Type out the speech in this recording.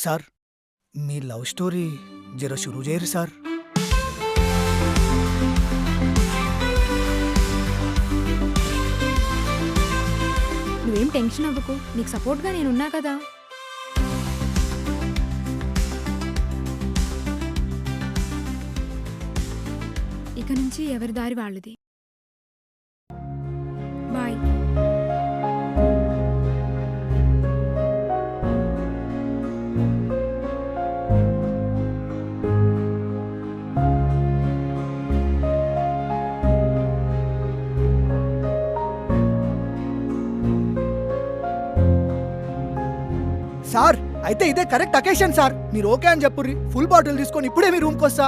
Sir మీ love story జర షురూ చేయరు సార్. నువ్వేం టెన్షన్ అవ్వకు, నీకు సపోర్ట్గా నేనున్నా కదా. ఇక నుంచి ఎవరి దారి వాళ్ళది. బాయ్. సార్ అయితే ఇదే కరెక్ట్ అకేషన్ సార్. మీరు ఓకే అని చెప్పుర్రి, ఫుల్ బాటిల్ తీసుకొని ఇప్పుడే మీ రూమ్కి వస్తా.